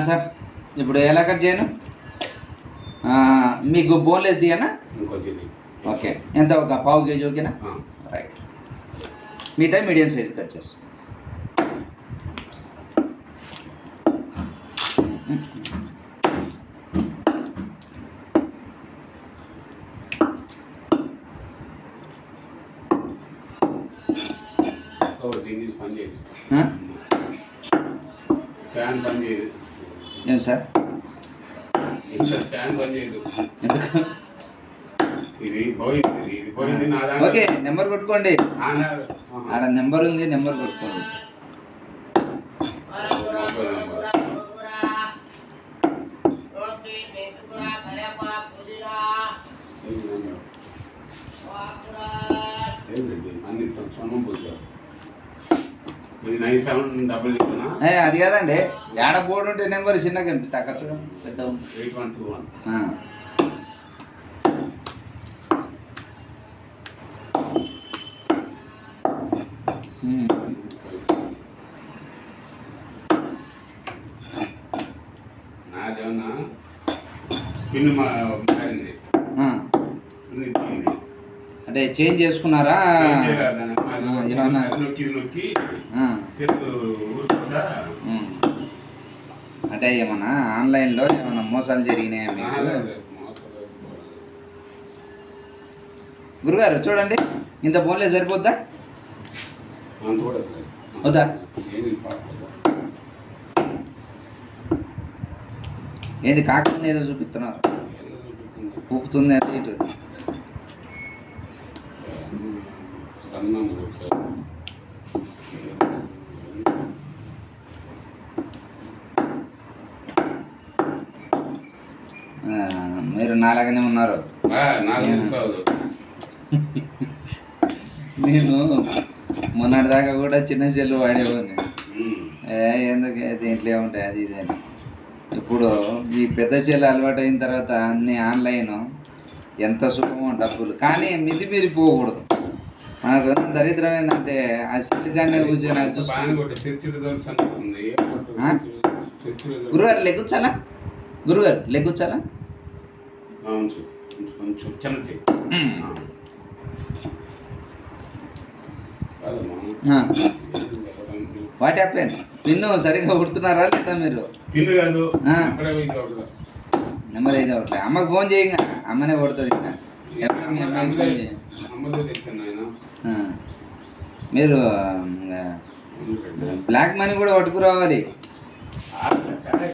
Sir ఇప్పుడు ఎలా cut చేయను? మీకు బోన్లెస్ దియనా? ఓకే, ఎంత ఒక పావు కేజీ ఓకేనా? రైట్. మిగతా మీడియం సైజ్ కట్ చేస్తాం. ఏం సార్ ఓకే, నెంబర్ కొట్టుకోండి. ఆడ నెంబర్ ఉంది, నెంబర్ కొట్టుకోండి. అది కాదండి, ఏడ బోర్డు ఉంటే నెంబర్ చిన్నగా కనిపిస్తా, అక్కడ చూడండి పెద్ద అంటే చేంజ్ చేసుకున్నారా? అంటే ఏమన్నా ఆన్లైన్లో ఏమన్నా మోసాలు జరిగినాయా మీకు? గురుగారు చూడండి, ఇంత బోన్లే సరిపోద్దా? వద్దా? ఏది కాకపోతే ఏదో చూపిస్తున్నారు, ఊపుతుంది అంటే ఇటు. మీరు నాలాగానే ఉన్నారు. నేను మొన్నటిదాకా కూడా చిన్న సెల్లు వాడేవాడిని. ఎందుకు దీంట్లో ఏముంటాయి అది ఇది అని. ఇప్పుడు ఈ పెద్ద సెల్లు అలవాటు అయిన తర్వాత అన్నీ ఆన్లైన్, ఎంత సుఖమో డబ్బులు. కానీ మితి మీరి పోకూడదు. మనకు దరిద్రం ఏంటంటే ఆ సెల్లు కానీ కూర్చొని గురుగారు లెగ్గుచ్చాలా? గురుగారు లెగ్గుచ్చాలా? What happen? పిన్ను సరిగ్గా కుడుతున్నారా లేదా మీరు? నెంబర్ అయితే ఒకటి. అమ్మకి ఫోన్ చేయంగా, అమ్మనే కొడుతుంది. ఇంకా మీ అమ్మాయికి ఫోన్ చేయండి. మీరు బ్లాక్ మనీ కూడా పట్టుకురావాలి.